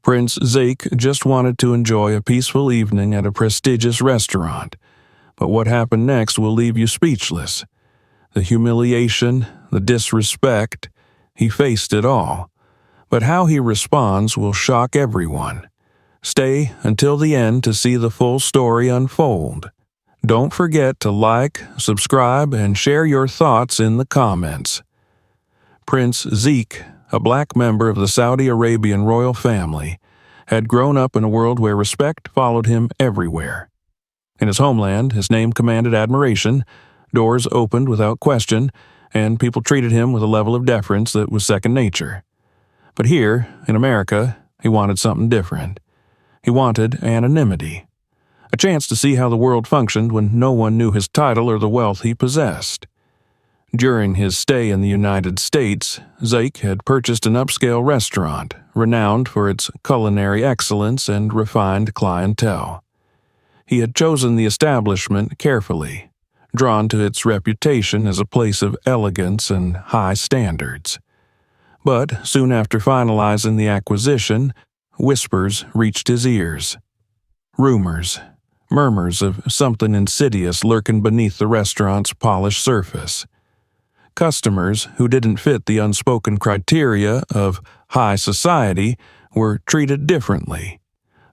Prince Zeke just wanted to enjoy a peaceful evening at a prestigious restaurant, but what happened next will leave you speechless. The humiliation, the disrespect, he faced it all. But how he responds will shock everyone. Stay until the end to see the full story unfold. Don't forget to like, subscribe, and share your thoughts in the comments. Prince Zeke, a black member of the Saudi Arabian royal family, had grown up in a world where respect followed him everywhere. In his homeland, his name commanded admiration, doors opened without question, and people treated him with a level of deference that was second nature. But here, in America, he wanted something different. He wanted anonymity, a chance to see how the world functioned when no one knew his title or the wealth he possessed. During his stay in the United States, Zeke had purchased an upscale restaurant, renowned for its culinary excellence and refined clientele. He had chosen the establishment carefully, drawn to its reputation as a place of elegance and high standards. But soon after finalizing the acquisition, whispers reached his ears. Rumors, murmurs of something insidious lurking beneath the restaurant's polished surface. Customers who didn't fit the unspoken criteria of high society were treated differently,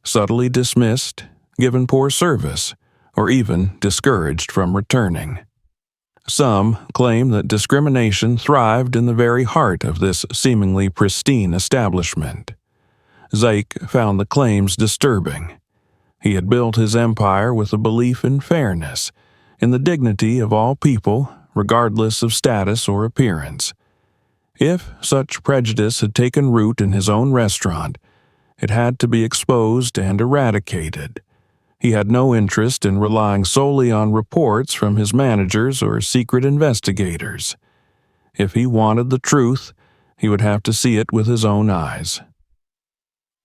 subtly dismissed, given poor service, or even discouraged from returning. Some claim that discrimination thrived in the very heart of this seemingly pristine establishment. Zeke found the claims disturbing. He had built his empire with a belief in fairness, in the dignity of all people, regardless of status or appearance. If such prejudice had taken root in his own restaurant, it had to be exposed and eradicated. He had no interest in relying solely on reports from his managers or secret investigators. If he wanted the truth, he would have to see it with his own eyes.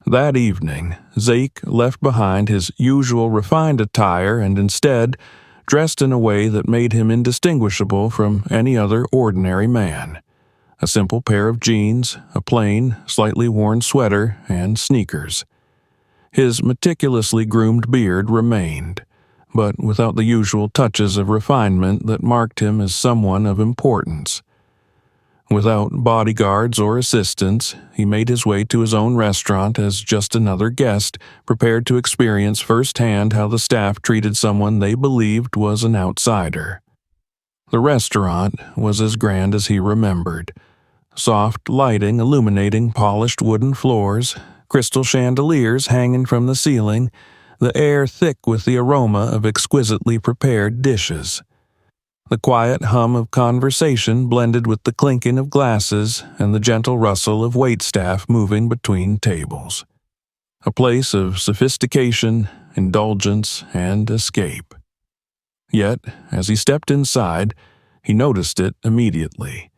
That evening, Zeke left behind his usual refined attire and instead dressed in a way that made him indistinguishable from any other ordinary man. A simple pair of jeans, a plain, slightly worn sweater, and sneakers. His meticulously groomed beard remained, but without the usual touches of refinement that marked him as someone of importance. Without bodyguards or assistants, he made his way to his own restaurant as just another guest, prepared to experience firsthand how the staff treated someone they believed was an outsider. The restaurant was as grand as he remembered. Soft lighting illuminating polished wooden floors, crystal chandeliers hanging from the ceiling, the air thick with the aroma of exquisitely prepared dishes. The quiet hum of conversation blended with the clinking of glasses and the gentle rustle of waitstaff moving between tables. A place of sophistication, indulgence, and escape. Yet, as he stepped inside, he noticed it immediately.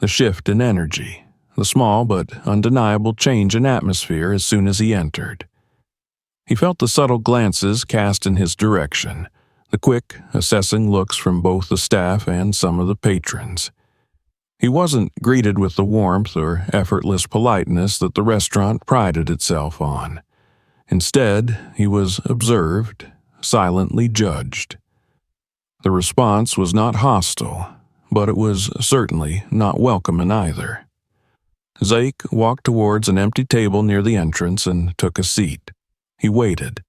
The shift in energy, the small but undeniable change in atmosphere as soon as he entered. He felt the subtle glances cast in his direction, the quick, assessing looks from both the staff and some of the patrons. He wasn't greeted with the warmth or effortless politeness that the restaurant prided itself on. Instead, he was observed, silently judged. The response was not hostile, but it was certainly not welcoming either. Zeke walked towards an empty table near the entrance and took a seat. He waited.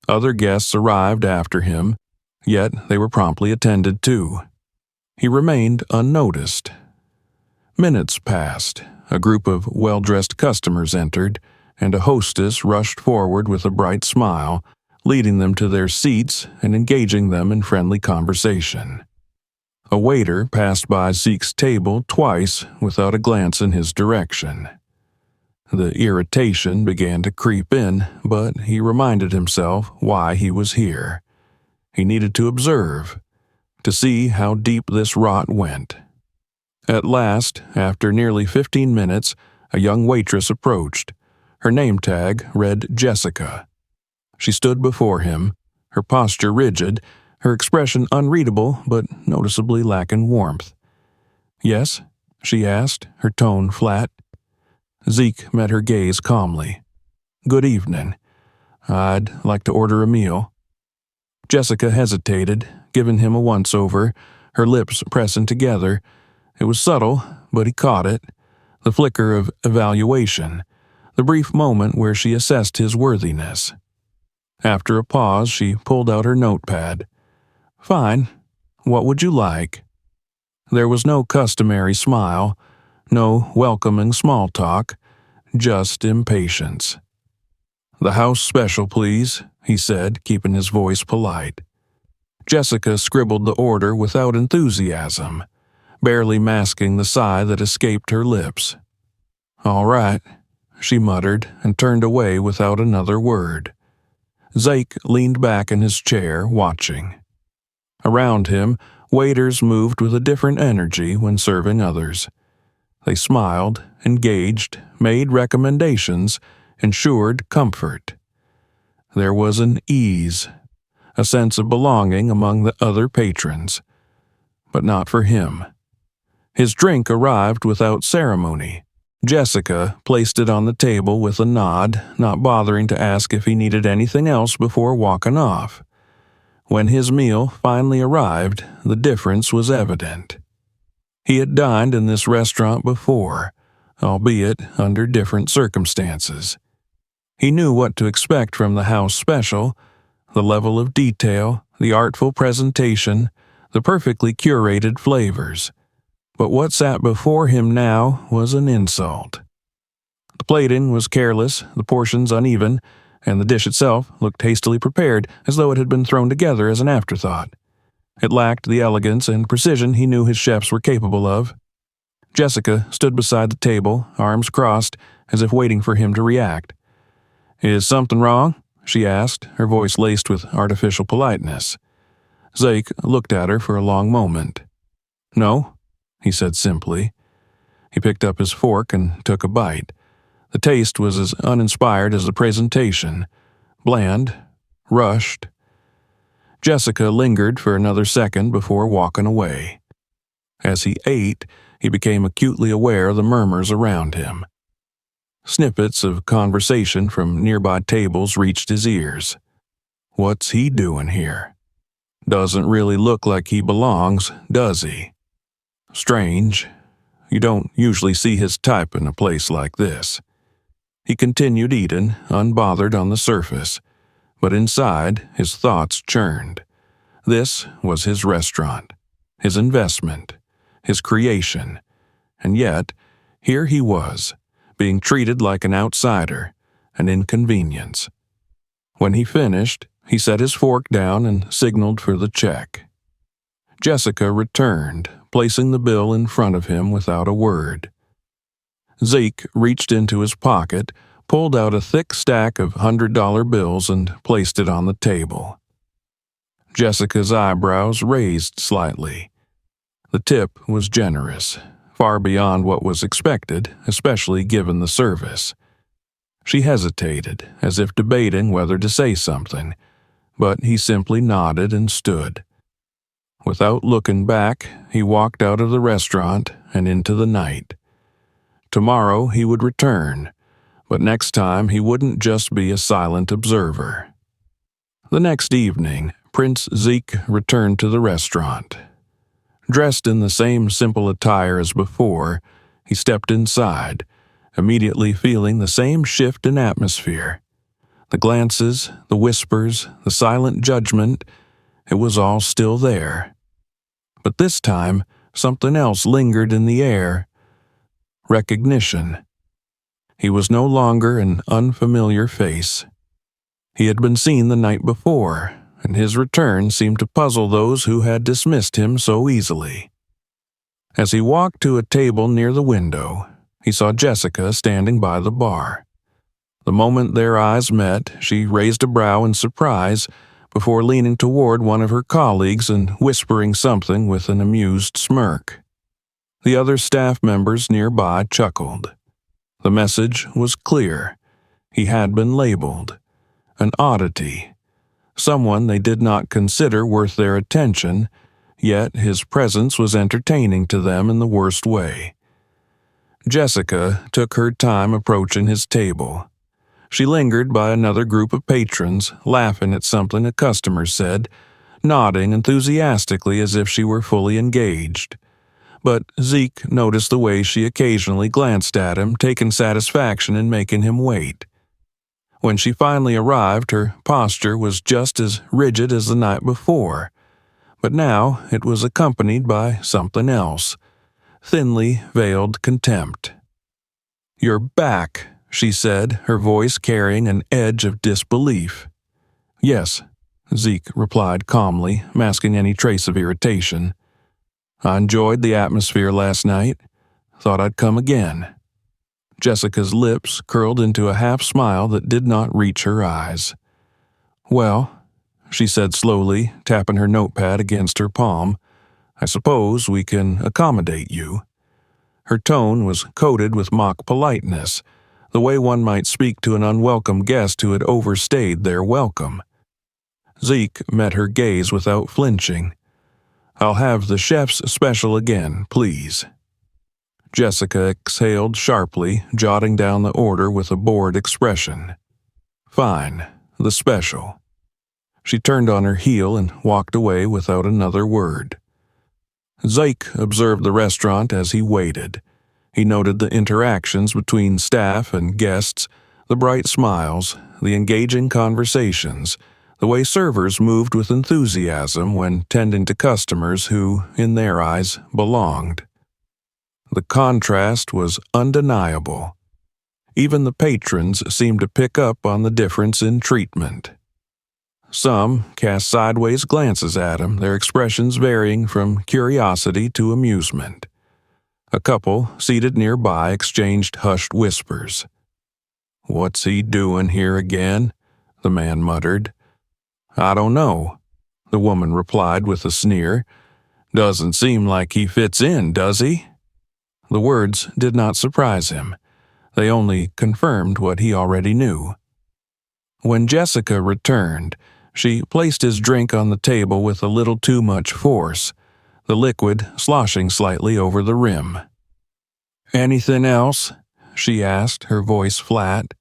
Other guests arrived after him, yet they were promptly attended to. He remained unnoticed. Minutes passed, a group of well-dressed customers entered, and a hostess rushed forward with a bright smile, leading them to their seats and engaging them in friendly conversation. A waiter passed by Zeke's table twice without a glance in his direction. The irritation began to creep in, but he reminded himself why he was here. He needed to observe, to see how deep this rot went. At last, after nearly 15 minutes, a young waitress approached. Her name tag read Jessica. She stood before him, her posture rigid, her expression unreadable but noticeably lacking warmth. "Yes?" she asked, her tone flat. Zeke met her gaze calmly. "Good evening. I'd like to order a meal." Jessica hesitated, giving him a once-over, her lips pressing together. It was subtle, but he caught it. The flicker of evaluation, the brief moment where she assessed his worthiness. After a pause, she pulled out her notepad. "Fine. What would you like?" There was no customary smile, no welcoming small talk, just impatience. "The house special, please," he said, keeping his voice polite. Jessica scribbled the order without enthusiasm, barely masking the sigh that escaped her lips. "All right," she muttered and turned away without another word. Zeke leaned back in his chair, watching. Around him, waiters moved with a different energy when serving others. They smiled, engaged, made recommendations, ensured comfort. There was an ease, a sense of belonging among the other patrons. But not for him. His drink arrived without ceremony. Jessica placed it on the table with a nod, not bothering to ask if he needed anything else before walking off. When his meal finally arrived, the difference was evident. He had dined in this restaurant before, albeit under different circumstances. He knew what to expect from the house special, the level of detail, the artful presentation, the perfectly curated flavors. But what sat before him now was an insult. The plating was careless, the portions uneven, and the dish itself looked hastily prepared, as though it had been thrown together as an afterthought. It lacked the elegance and precision he knew his chefs were capable of. Jessica stood beside the table, arms crossed, as if waiting for him to react. "Is something wrong?" she asked, her voice laced with artificial politeness. Zeke looked at her for a long moment. "No," he said simply. He picked up his fork and took a bite. The taste was as uninspired as the presentation, bland, rushed. Jessica lingered for another second before walking away. As he ate, he became acutely aware of the murmurs around him. Snippets of conversation from nearby tables reached his ears. What's he doing here? Doesn't really look like he belongs, does he? Strange. You don't usually see his type in a place like this. He continued eating, unbothered on the surface, but inside his thoughts churned. This was his restaurant, his investment, his creation, and yet, here he was, being treated like an outsider, an inconvenience. When he finished, he set his fork down and signaled for the check. Jessica returned, placing the bill in front of him without a word. Zeke reached into his pocket, pulled out a thick stack of $100 bills and placed it on the table. Jessica's eyebrows raised slightly. The tip was generous, far beyond what was expected, especially given the service. She hesitated, as if debating whether to say something, but he simply nodded and stood. Without looking back, he walked out of the restaurant and into the night. Tomorrow he would return, but next time he wouldn't just be a silent observer. The next evening, Prince Zeke returned to the restaurant. Dressed in the same simple attire as before, he stepped inside, immediately feeling the same shift in atmosphere. The glances, the whispers, the silent judgment, it was all still there. But this time, something else lingered in the air. Recognition. He was no longer an unfamiliar face. He had been seen the night before, and his return seemed to puzzle those who had dismissed him so easily. As he walked to a table near the window, he saw Jessica standing by the bar. The moment their eyes met, she raised a brow in surprise before leaning toward one of her colleagues and whispering something with an amused smirk. The other staff members nearby chuckled. The message was clear. He had been labeled an oddity, someone they did not consider worth their attention, yet his presence was entertaining to them in the worst way. Jessica took her time approaching his table. She lingered by another group of patrons, laughing at something a customer said, nodding enthusiastically as if she were fully engaged. But Zeke noticed the way she occasionally glanced at him, taking satisfaction in making him wait. When she finally arrived, her posture was just as rigid as the night before, but now it was accompanied by something else, thinly veiled contempt. "You're back," she said, her voice carrying an edge of disbelief. "Yes," Zeke replied calmly, masking any trace of irritation. "I enjoyed the atmosphere last night. Thought I'd come again." Jessica's lips curled into a half-smile that did not reach her eyes. "Well," she said slowly, tapping her notepad against her palm, "I suppose we can accommodate you." Her tone was coated with mock politeness, the way one might speak to an unwelcome guest who had overstayed their welcome. Zeke met her gaze without flinching. "I'll have the chef's special again, please." Jessica exhaled sharply, jotting down the order with a bored expression. "Fine, the special." She turned on her heel and walked away without another word. Zeke observed the restaurant as he waited. He noted the interactions between staff and guests, the bright smiles, the engaging conversations, the way servers moved with enthusiasm when tending to customers who, in their eyes, belonged. The contrast was undeniable. Even the patrons seemed to pick up on the difference in treatment. Some cast sideways glances at him, their expressions varying from curiosity to amusement. A couple, seated nearby, exchanged hushed whispers. "What's he doing here again?" the man muttered. "I don't know," the woman replied with a sneer. "Doesn't seem like he fits in, does he?" The words did not surprise him. They only confirmed what he already knew. When Jessica returned, she placed his drink on the table with a little too much force, the liquid sloshing slightly over the rim. "Anything else?" she asked, her voice flat.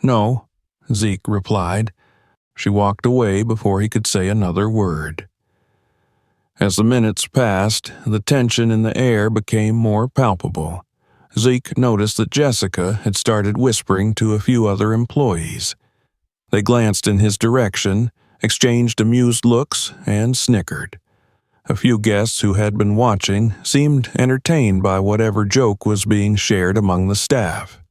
"No," Zeke replied. She walked away before he could say another word. As the minutes passed, the tension in the air became more palpable. Zeke noticed that Jessica had started whispering to a few other employees. They glanced in his direction, exchanged amused looks, and snickered. A few guests who had been watching seemed entertained by whatever joke was being shared among the staff.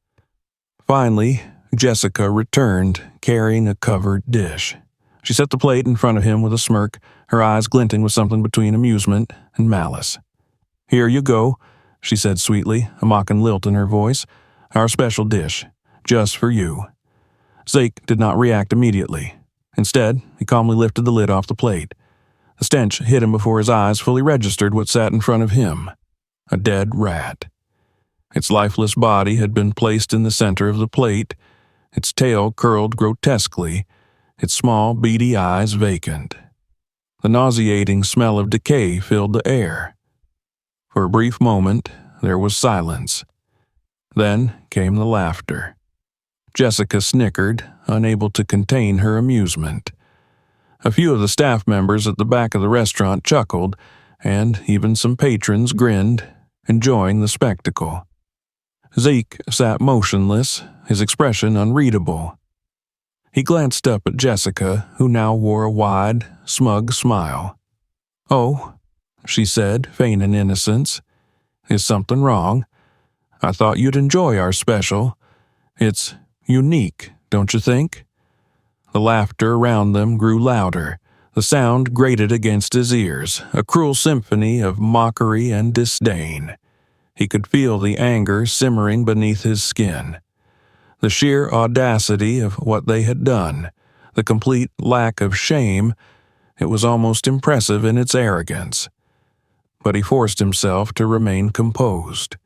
Finally, Jessica returned, carrying a covered dish. She set the plate in front of him with a smirk, her eyes glinting with something between amusement and malice. "Here you go," she said sweetly, a mocking lilt in her voice. "Our special dish, just for you." Zeke did not react immediately. Instead, he calmly lifted the lid off the plate. The stench hit him before his eyes fully registered what sat in front of him: a dead rat. Its lifeless body had been placed in the center of the plate, its tail curled grotesquely, its small, beady eyes vacant. The nauseating smell of decay filled the air. For a brief moment, there was silence. Then came the laughter. Jessica snickered, unable to contain her amusement. A few of the staff members at the back of the restaurant chuckled, and even some patrons grinned, enjoying the spectacle. Zeke sat motionless, his expression unreadable. He glanced up at Jessica, who now wore a wide, smug smile. "Oh," she said, feigning innocence. "Is something wrong? I thought you'd enjoy our special. It's unique, don't you think?" The laughter around them grew louder. The sound grated against his ears, a cruel symphony of mockery and disdain. He could feel the anger simmering beneath his skin. The sheer audacity of what they had done, the complete lack of shame, it was almost impressive in its arrogance. But he forced himself to remain composed.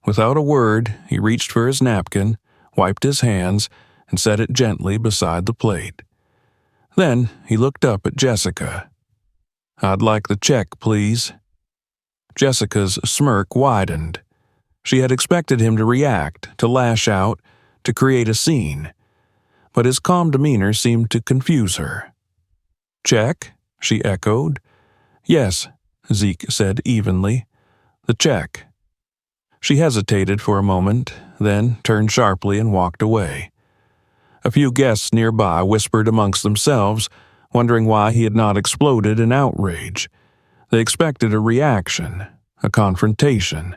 Without a word, he reached for his napkin, wiped his hands, and set it gently beside the plate. Then he looked up at Jessica. "I'd like the check, please." Jessica's smirk widened. She had expected him to react, to lash out, to create a scene. but his calm demeanor seemed to confuse her. "Check?" she echoed. "Yes," Zeke said evenly. "The check." She hesitated for a moment, then turned sharply and walked away. A few guests nearby whispered amongst themselves, wondering why he had not exploded in outrage. They expected a reaction, a confrontation,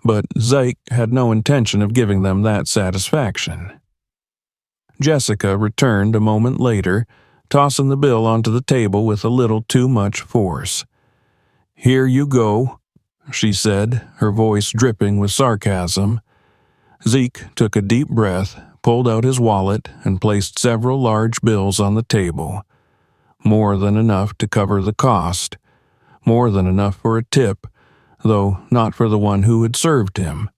but Zeke had no intention of giving them that satisfaction. Jessica returned a moment later, tossing the bill onto the table with a little too much force. "Here you go," she said, her voice dripping with sarcasm. Zeke took a deep breath, pulled out his wallet, and placed several large bills on the table. More than enough to cover the cost. More than enough for a tip, though not for the one who had served him.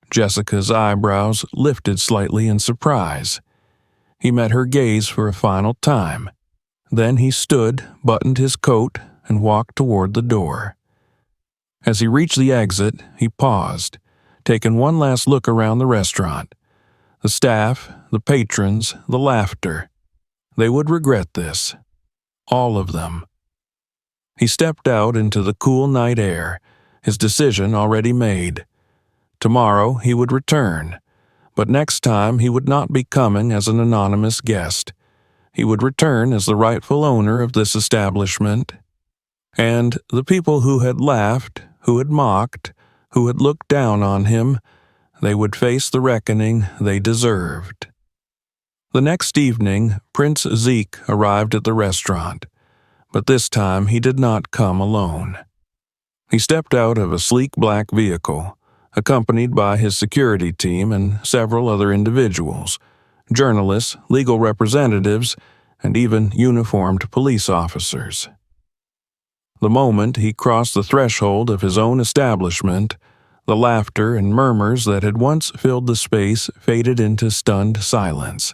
Jessica's eyebrows lifted slightly in surprise. He met her gaze for a final time. Then he stood, buttoned his coat, and walked toward the door. As he reached the exit, he paused, taking one last look around the restaurant. The staff, the patrons, the laughter. They would regret this. All of them. He stepped out into the cool night air, his decision already made. Tomorrow he would return, but next time he would not be coming as an anonymous guest. He would return as the rightful owner of this establishment. And the people who had laughed, who had mocked, who had looked down on him, they would face the reckoning they deserved. The next evening, Prince Zeke arrived at the restaurant, but this time he did not come alone. He stepped out of a sleek black vehicle, accompanied by his security team and several other individuals, journalists, legal representatives, and even uniformed police officers. The moment he crossed the threshold of his own establishment, the laughter and murmurs that had once filled the space faded into stunned silence.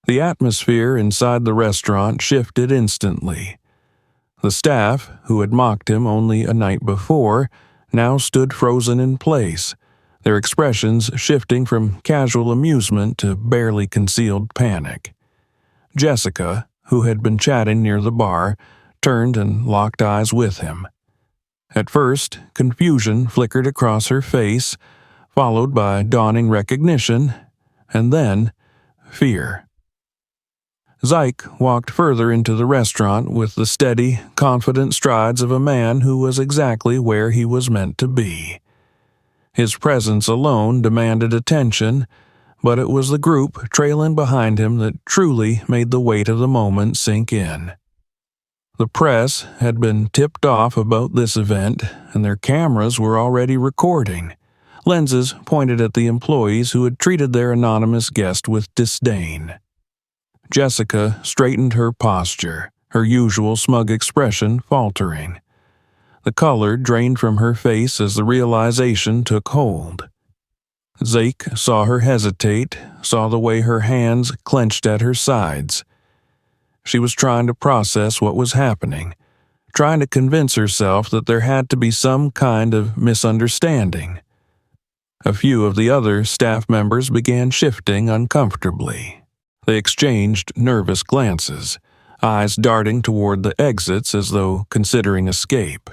The atmosphere inside the restaurant shifted instantly. The staff, who had mocked him only a night before, now stood frozen in place, their expressions shifting from casual amusement to barely concealed panic. Jessica, who had been chatting near the bar, turned and locked eyes with him. At first, confusion flickered across her face, followed by dawning recognition, and then fear. Zeke walked further into the restaurant with the steady, confident strides of a man who was exactly where he was meant to be. His presence alone demanded attention, but it was the group trailing behind him that truly made the weight of the moment sink in. The press had been tipped off about this event, and their cameras were already recording, lenses pointed at the employees who had treated their anonymous guest with disdain. Jessica straightened her posture, her usual smug expression faltering. The color drained from her face as the realization took hold. Zeke saw her hesitate, saw the way her hands clenched at her sides. She was trying to process what was happening, trying to convince herself that there had to be some kind of misunderstanding. A few of the other staff members began shifting uncomfortably. They exchanged nervous glances, eyes darting toward the exits as though considering escape.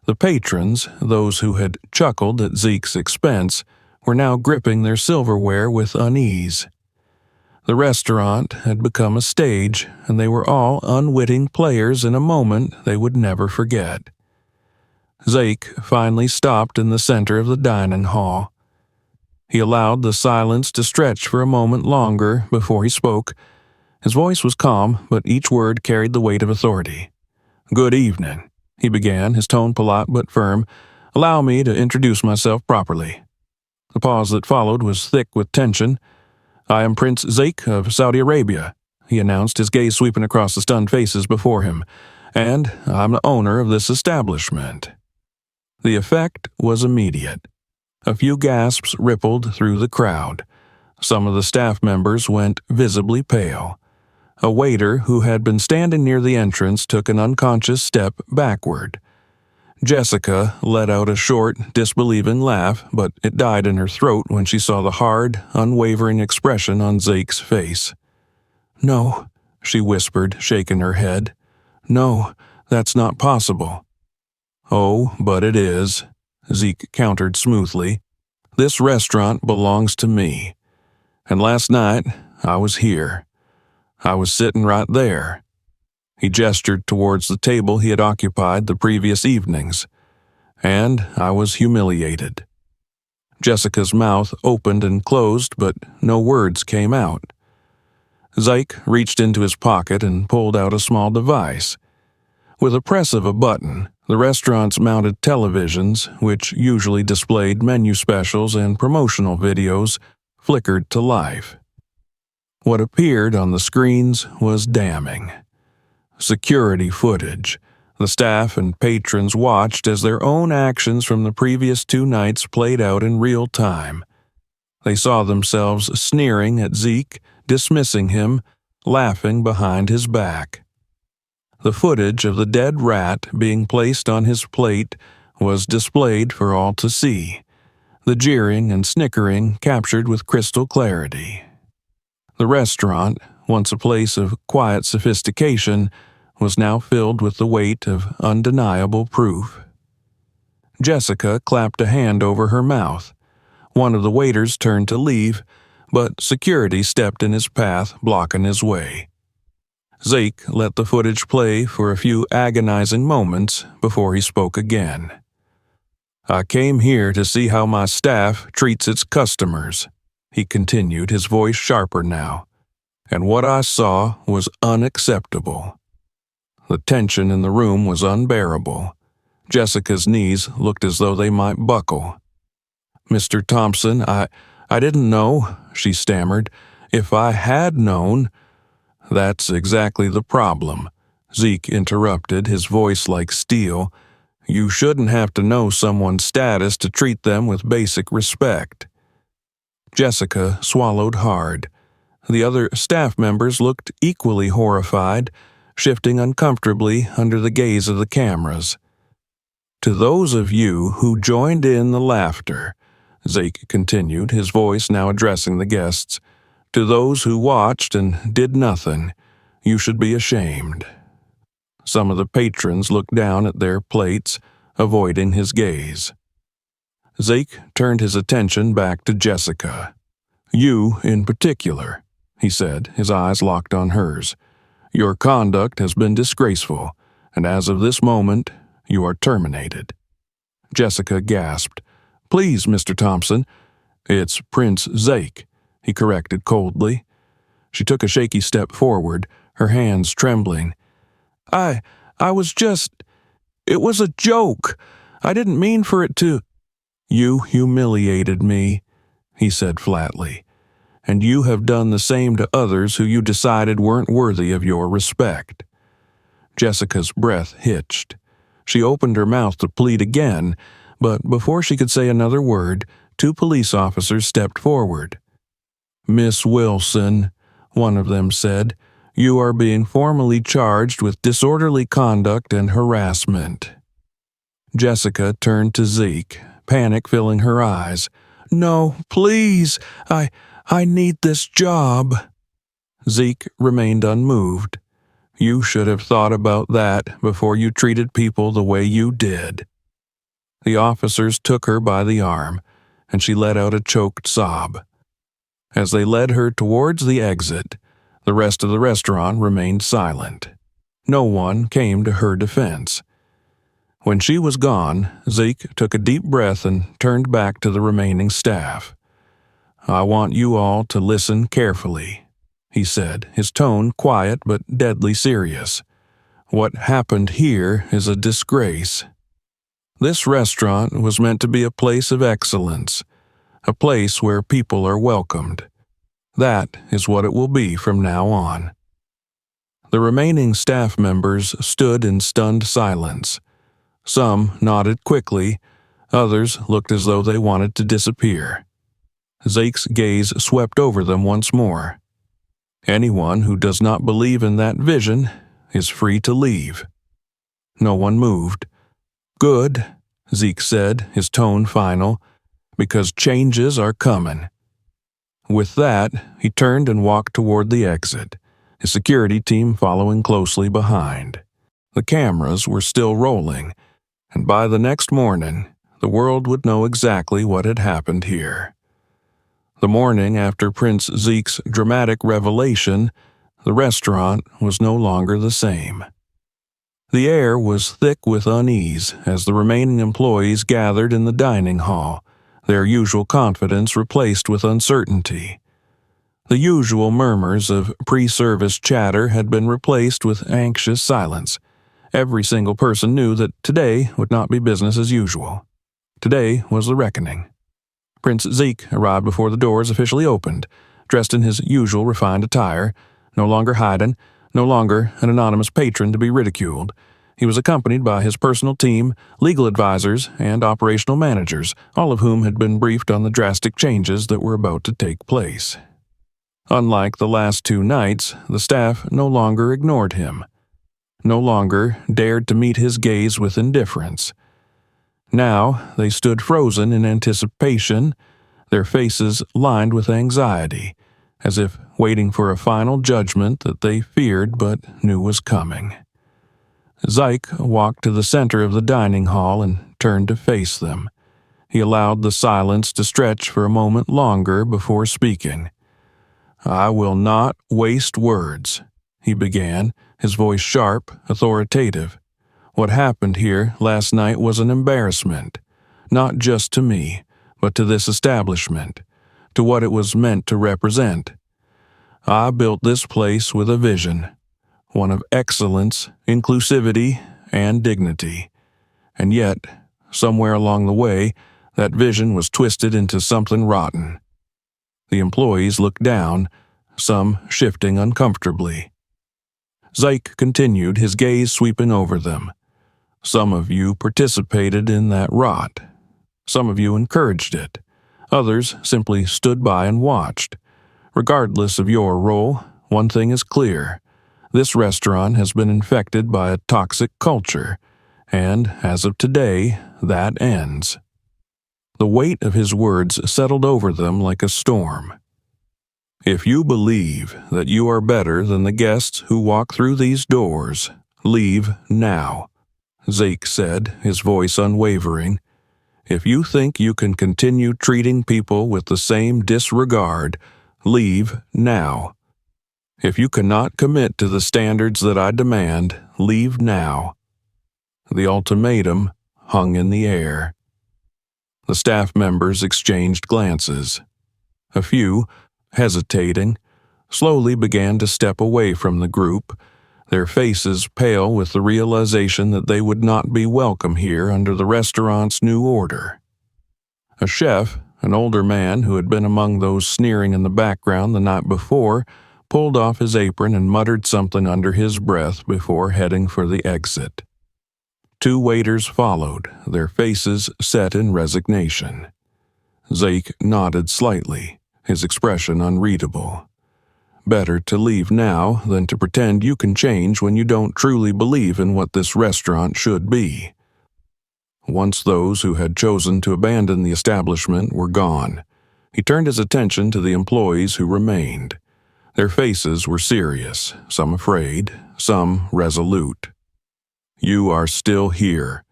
The patrons, those who had chuckled at Zeke's expense, were now gripping their silverware with unease. The restaurant had become a stage, and they were all unwitting players in a moment they would never forget. Zeke finally stopped in the center of the dining hall. He allowed the silence to stretch for a moment longer before he spoke. His voice was calm, but each word carried the weight of authority. "Good evening," he began, his tone polite but firm. "Allow me to introduce myself properly." The pause that followed was thick with tension. "I am Prince Zeke of Saudi Arabia," he announced, his gaze sweeping across the stunned faces before him. "And I'm the owner of this establishment." The effect was immediate. A few gasps rippled through the crowd. Some of the staff members went visibly pale. A waiter who had been standing near the entrance took an unconscious step backward. Jessica let out a short, disbelieving laugh, but it died in her throat when she saw the hard, unwavering expression on Zeke's face. "No," she whispered, shaking her head. "No, that's not possible." "Oh, but it is," Zeke countered smoothly. "This restaurant belongs to me. And last night, I was here. I was sitting right there." He gestured towards the table he had occupied the previous evenings. "And I was humiliated." Jessica's mouth opened and closed, but no words came out. Zeke reached into his pocket and pulled out a small device. With a press of a button, the restaurant's mounted televisions, which usually displayed menu specials and promotional videos, flickered to life. What appeared on the screens was damning. Security footage. The staff and patrons watched as their own actions from the previous 2 nights played out in real time. They saw themselves sneering at Zeke, dismissing him, laughing behind his back. The footage of the dead rat being placed on his plate was displayed for all to see, the jeering and snickering captured with crystal clarity. The restaurant, once a place of quiet sophistication, was now filled with the weight of undeniable proof. Jessica clapped a hand over her mouth. One of the waiters turned to leave, but security stepped in his path, blocking his way. Zeke let the footage play for a few agonizing moments before he spoke again. "I came here to see how my staff treats its customers," he continued, his voice sharper now. "And what I saw was unacceptable." The tension in the room was unbearable. Jessica's knees looked as though they might buckle. "Mr. Thompson, I didn't know," she stammered. "If I had known—" "That's exactly the problem," Zeke interrupted, his voice like steel. "You shouldn't have to know someone's status to treat them with basic respect." Jessica swallowed hard. The other staff members looked equally horrified, shifting uncomfortably under the gaze of the cameras. "To those of you who joined in the laughter," Zeke continued, his voice now addressing the guests, "to those who watched and did nothing, you should be ashamed." Some of the patrons looked down at their plates, avoiding his gaze. Zeke turned his attention back to Jessica. "You in particular," he said, his eyes locked on hers. "Your conduct has been disgraceful, and as of this moment, you are terminated." Jessica gasped. "Please, Mr. Thompson." "It's Prince Zeke," he corrected coldly. She took a shaky step forward, her hands trembling. I was just... It was a joke. I didn't mean for it to..." "You humiliated me," he said flatly, "and you have done the same to others who you decided weren't worthy of your respect." Jessica's breath hitched. She opened her mouth to plead again, but before she could say another word, 2 police officers stepped forward. "Miss Wilson," one of them said, "you are being formally charged with disorderly conduct and harassment." Jessica turned to Zeke, panic filling her eyes. "No, please, I need this job." Zeke remained unmoved. "You should have thought about that before you treated people the way you did." The officers took her by the arm, and she let out a choked sob. As they led her towards the exit, the rest of the restaurant remained silent. No one came to her defense. When she was gone, Zeke took a deep breath and turned back to the remaining staff. "I want you all to listen carefully," he said, his tone quiet but deadly serious. "What happened here is a disgrace. This restaurant was meant to be a place of excellence, a place where people are welcomed. That is what it will be from now on." The remaining staff members stood in stunned silence. Some nodded quickly, others looked as though they wanted to disappear. Zeke's gaze swept over them once more. "Anyone who does not believe in that vision is free to leave." No one moved. Good, Zeke said, his tone final, because changes are coming. With that, he turned and walked toward the exit, his security team following closely behind. The cameras were still rolling, and by the next morning, the world would know exactly what had happened here. The morning after Prince Zeke's dramatic revelation, the restaurant was no longer the same. The air was thick with unease as the remaining employees gathered in the dining hall, their usual confidence replaced with uncertainty. The usual murmurs of pre-service chatter had been replaced with anxious silence. Every single person knew that today would not be business as usual. Today was the reckoning. Prince Zeke arrived before the doors officially opened, dressed in his usual refined attire, no longer hiding, no longer an anonymous patron to be ridiculed. He was accompanied by his personal team, legal advisors, and operational managers, all of whom had been briefed on the drastic changes that were about to take place. Unlike the last 2 nights, the staff no longer ignored him, no longer dared to meet his gaze with indifference. Now they stood frozen in anticipation, their faces lined with anxiety, as if waiting for a final judgment that they feared but knew was coming. Zeke walked to the center of the dining hall and turned to face them. He allowed the silence to stretch for a moment longer before speaking. "I will not waste words," he began, his voice sharp, authoritative. "What happened here last night was an embarrassment, not just to me, but to this establishment, to what it was meant to represent. I built this place with a vision, one of excellence, inclusivity, and dignity. And yet, somewhere along the way, that vision was twisted into something rotten." The employees looked down, some shifting uncomfortably. Zeke continued, his gaze sweeping over them. "Some of you participated in that rot. Some of you encouraged it. Others simply stood by and watched. Regardless of your role, one thing is clear. This restaurant has been infected by a toxic culture, and as of today, that ends." The weight of his words settled over them like a storm. "If you believe that you are better than the guests who walk through these doors, leave now," Zeke said, his voice unwavering. "If you think you can continue treating people with the same disregard, leave now. If you cannot commit to the standards that I demand, leave now." The ultimatum hung in the air. The staff members exchanged glances. A few, hesitating, slowly began to step away from the group, their faces pale with the realization that they would not be welcome here under the restaurant's new order. A chef, an older man who had been among those sneering in the background the night before, pulled off his apron and muttered something under his breath before heading for the exit. 2 waiters followed, their faces set in resignation. Zeke nodded slightly, his expression unreadable. Better to leave now than to pretend you can change when you don't truly believe in what this restaurant should be. Once those who had chosen to abandon the establishment were gone, he turned his attention to the employees who remained. Their faces were serious, some afraid, some resolute. "You are still here,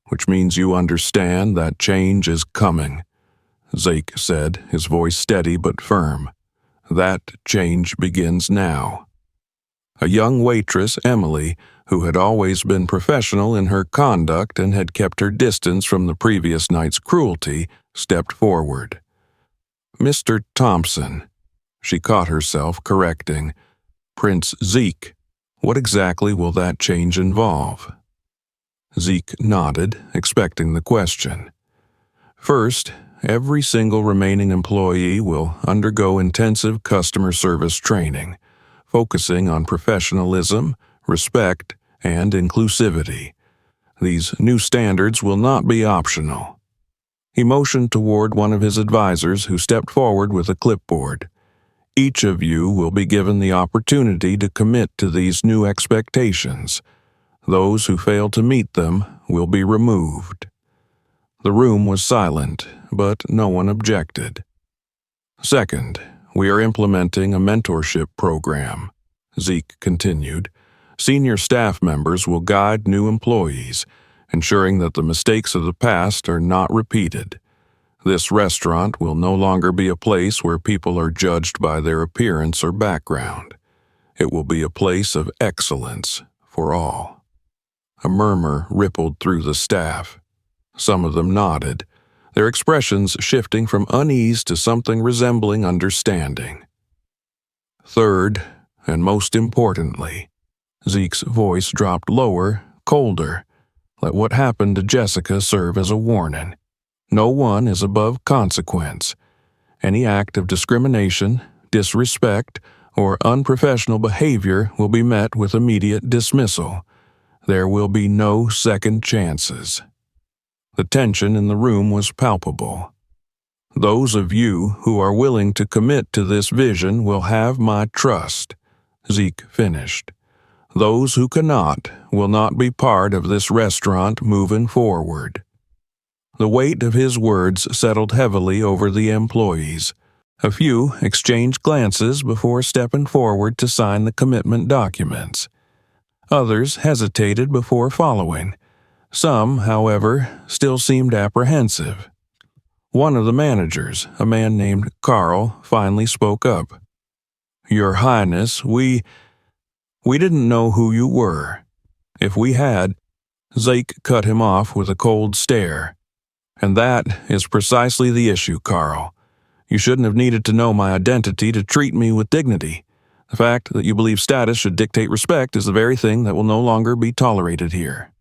which means you understand that change is coming," Zeke said, his voice steady but firm. "That change begins now." A young waitress, Emily, who had always been professional in her conduct and had kept her distance from the previous night's cruelty, stepped forward. "Mr. Thompson," she caught herself correcting. "Prince Zeke, what exactly will that change involve?" Zeke nodded, expecting the question. "First, every single remaining employee will undergo intensive customer service training, focusing on professionalism, respect, and inclusivity. These new standards will not be optional." He motioned toward one of his advisors who stepped forward with a clipboard. "Each of you will be given the opportunity to commit to these new expectations. Those who fail to meet them will be removed." The room was silent, but no one objected. "Second, we are implementing a mentorship program," Zeke continued. "Senior staff members will guide new employees, ensuring that the mistakes of the past are not repeated. This restaurant will no longer be a place where people are judged by their appearance or background. It will be a place of excellence for all." A murmur rippled through the staff. Some of them nodded, their expressions shifting from unease to something resembling understanding. "Third, and most importantly," Zeke's voice dropped lower, colder. "Let what happened to Jessica serve as a warning. No one is above consequence. Any act of discrimination, disrespect, or unprofessional behavior will be met with immediate dismissal. There will be no second chances." The tension in the room was palpable. "Those of you who are willing to commit to this vision will have my trust," Zeke finished. "Those who cannot will not be part of this restaurant moving forward." The weight of his words settled heavily over the employees. A few exchanged glances before stepping forward to sign the commitment documents. Others hesitated before following. Some, however, still seemed apprehensive. One of the managers, a man named Carl, finally spoke up. "Your Highness, we didn't know who you were. If we had..." Zeke cut him off with a cold stare. "And that is precisely the issue, Carl. You shouldn't have needed to know my identity to treat me with dignity. The fact that you believe status should dictate respect is the very thing that will no longer be tolerated here."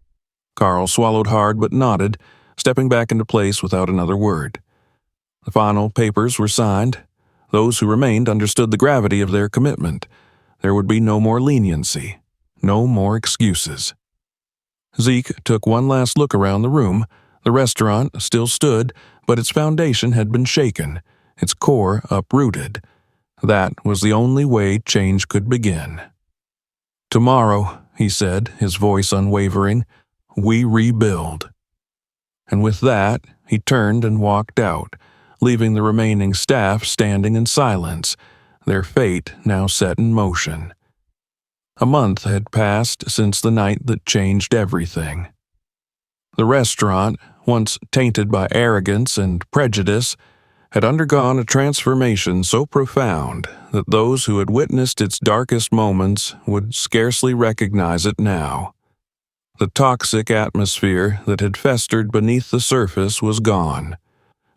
Carl swallowed hard but nodded, stepping back into place without another word. The final papers were signed. Those who remained understood the gravity of their commitment. There would be no more leniency, no more excuses. Zeke took one last look around the room. The restaurant still stood, but its foundation had been shaken, its core uprooted. That was the only way change could begin. "Tomorrow," he said, his voice unwavering, "we rebuild." And with that, he turned and walked out, leaving the remaining staff standing in silence, their fate now set in motion. A month had passed since the night that changed everything. The restaurant, once tainted by arrogance and prejudice, had undergone a transformation so profound that those who had witnessed its darkest moments would scarcely recognize it now. The toxic atmosphere that had festered beneath the surface was gone,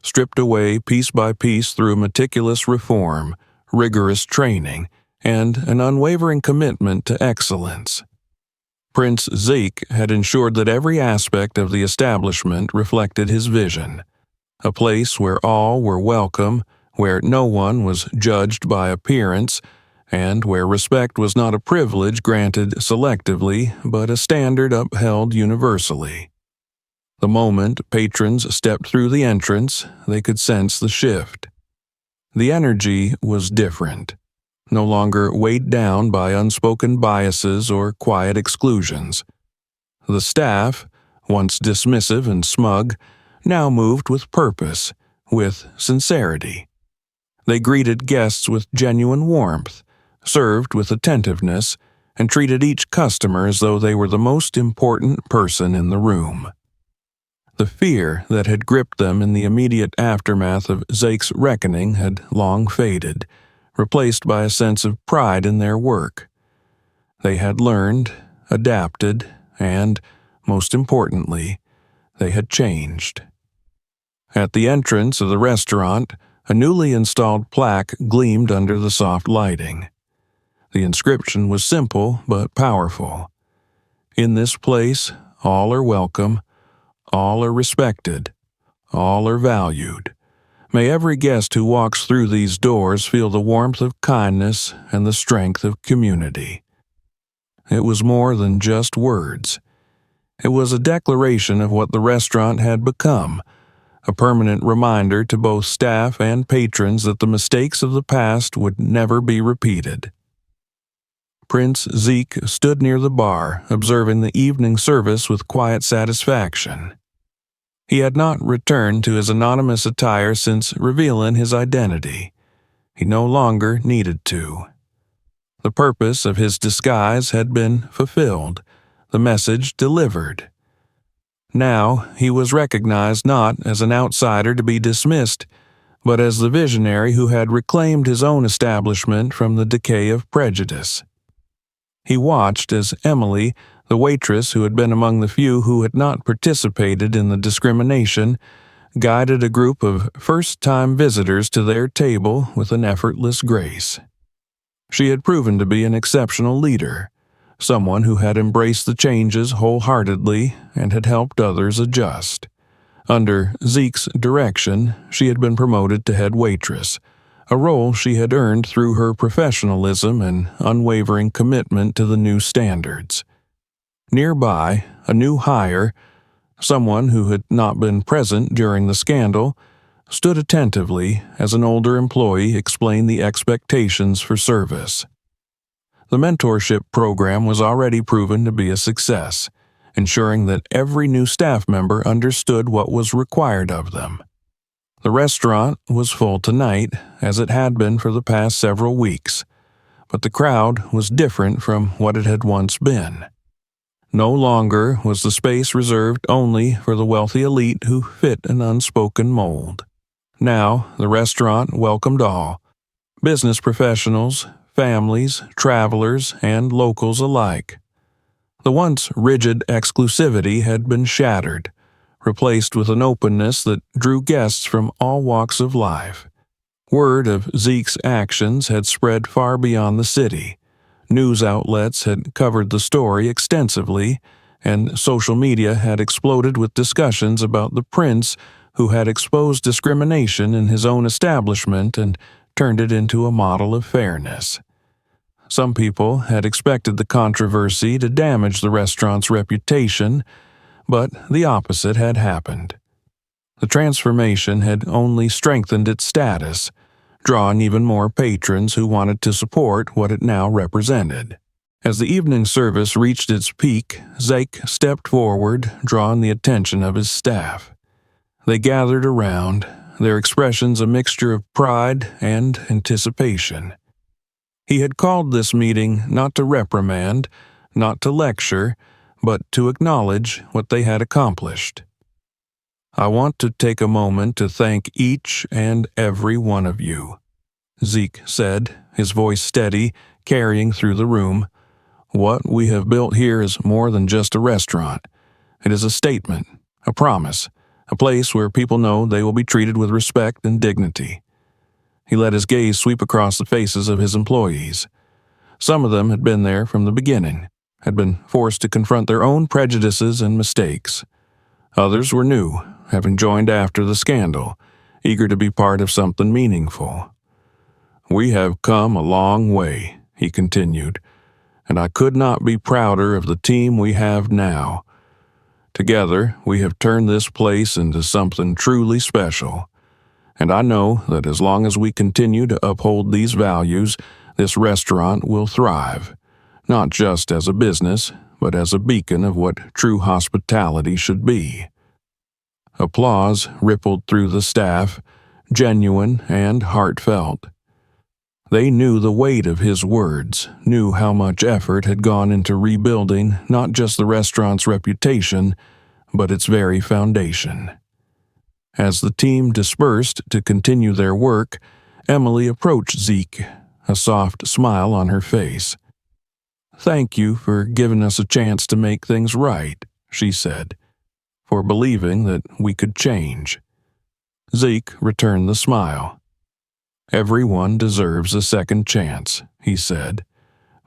stripped away piece by piece through meticulous reform, rigorous training, and an unwavering commitment to excellence. Prince Zeke had ensured that every aspect of the establishment reflected his vision, a place where all were welcome, where no one was judged by appearance, and where respect was not a privilege granted selectively, but a standard upheld universally. The moment patrons stepped through the entrance, they could sense the shift. The energy was different, no longer weighed down by unspoken biases or quiet exclusions. The staff, once dismissive and smug, now moved with purpose, with sincerity. They greeted guests with genuine warmth, served with attentiveness, and treated each customer as though they were the most important person in the room. The fear that had gripped them in the immediate aftermath of Zake's reckoning had long faded, replaced by a sense of pride in their work. They had learned, adapted, and, most importantly, they had changed. At the entrance of the restaurant, a newly installed plaque gleamed under the soft lighting. The inscription was simple but powerful. "In this place, all are welcome, all are respected, all are valued. May every guest who walks through these doors feel the warmth of kindness and the strength of community." It was more than just words. It was a declaration of what the restaurant had become, a permanent reminder to both staff and patrons that the mistakes of the past would never be repeated. Prince Zeke stood near the bar, observing the evening service with quiet satisfaction. He had not returned to his anonymous attire since revealing his identity. He no longer needed to. The purpose of his disguise had been fulfilled, the message delivered. Now he was recognized not as an outsider to be dismissed, but as the visionary who had reclaimed his own establishment from the decay of prejudice. He watched as Emily, the waitress who had been among the few who had not participated in the discrimination, guided a group of first-time visitors to their table with an effortless grace. She had proven to be an exceptional leader, someone who had embraced the changes wholeheartedly and had helped others adjust. Under Zeke's direction, she had been promoted to head waitress, a role she had earned through her professionalism and unwavering commitment to the new standards. Nearby, a new hire, someone who had not been present during the scandal, stood attentively as an older employee explained the expectations for service. The mentorship program was already proven to be a success, ensuring that every new staff member understood what was required of them. The restaurant was full tonight, as it had been for the past several weeks, but the crowd was different from what it had once been. No longer was the space reserved only for the wealthy elite who fit an unspoken mold. Now, the restaurant welcomed all, business professionals, families, travelers, and locals alike. The once rigid exclusivity had been shattered, replaced with an openness that drew guests from all walks of life. Word of Zeke's actions had spread far beyond the city. News outlets had covered the story extensively, and social media had exploded with discussions about the prince who had exposed discrimination in his own establishment and turned it into a model of fairness. Some people had expected the controversy to damage the restaurant's reputation, but the opposite had happened. The transformation had only strengthened its status, drawing even more patrons who wanted to support what it now represented. As the evening service reached its peak, Zeke stepped forward, drawing the attention of his staff. They gathered around, their expressions a mixture of pride and anticipation. He had called this meeting not to reprimand, not to lecture, but to acknowledge what they had accomplished. "I want to take a moment to thank each and every one of you," Zeke said, his voice steady, carrying through the room. "What we have built here is more than just a restaurant. It is a statement, a promise, a place where people know they will be treated with respect and dignity." He let his gaze sweep across the faces of his employees. Some of them had been there from the beginning, had been forced to confront their own prejudices and mistakes. Others were new, having joined after the scandal, eager to be part of something meaningful. "We have come a long way," he continued, "and I could not be prouder of the team we have now. Together, we have turned this place into something truly special. And I know that as long as we continue to uphold these values, this restaurant will thrive, not just as a business, but as a beacon of what true hospitality should be." Applause rippled through the staff, genuine and heartfelt. They knew the weight of his words, knew how much effort had gone into rebuilding not just the restaurant's reputation, but its very foundation. As the team dispersed to continue their work, Emily approached Zeke, a soft smile on her face. "Thank you for giving us a chance to make things right," she said, "for believing that we could change." Zeke returned the smile. "Everyone deserves a second chance," he said,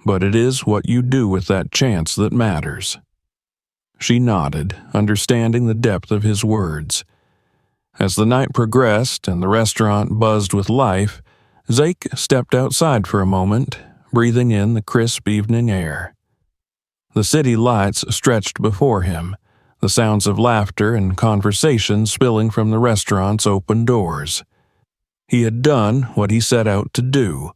"but it is what you do with that chance that matters." She nodded, understanding the depth of his words. As the night progressed and the restaurant buzzed with life, Zeke stepped outside for a moment, breathing in the crisp evening air. The city lights stretched before him, the sounds of laughter and conversation spilling from the restaurant's open doors. He had done what he set out to do.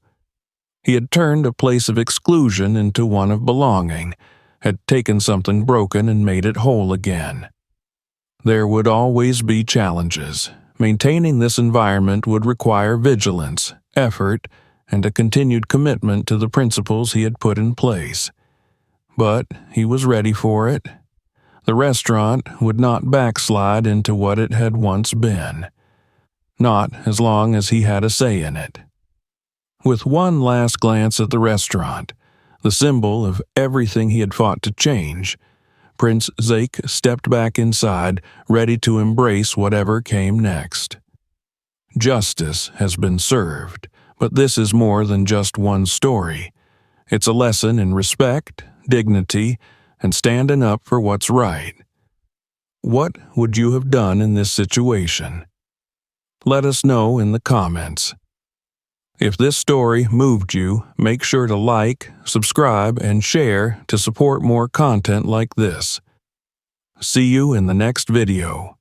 He had turned a place of exclusion into one of belonging, had taken something broken and made it whole again. There would always be challenges. Maintaining this environment would require vigilance, effort, and a continued commitment to the principles he had put in place. But he was ready for it. The restaurant would not backslide into what it had once been. Not as long as he had a say in it. With one last glance at the restaurant, the symbol of everything he had fought to change, Prince Zake stepped back inside, ready to embrace whatever came next. Justice has been served, but this is more than just one story. It's a lesson in respect, dignity, and standing up for what's right. What would you have done in this situation? Let us know in the comments. If this story moved you, make sure to like, subscribe, and share to support more content like this. See you in the next video.